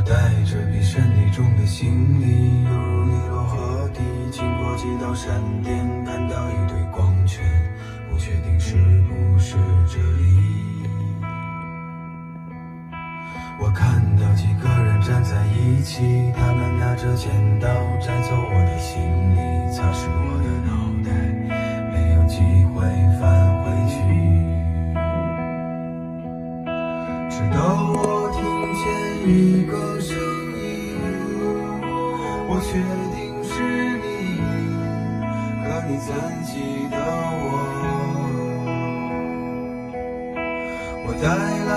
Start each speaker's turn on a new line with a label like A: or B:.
A: 带着比身体重的行李，犹如尼罗河底，经过几道闪电，看到一堆光圈，不确定是不是这里。我看到几个人站在一起，他们拿着剪刀摘走我的行李，擦拭我的脑袋，没有机会返回去。直到我听见一个声音，我确定是你，可你怎记得我？我带来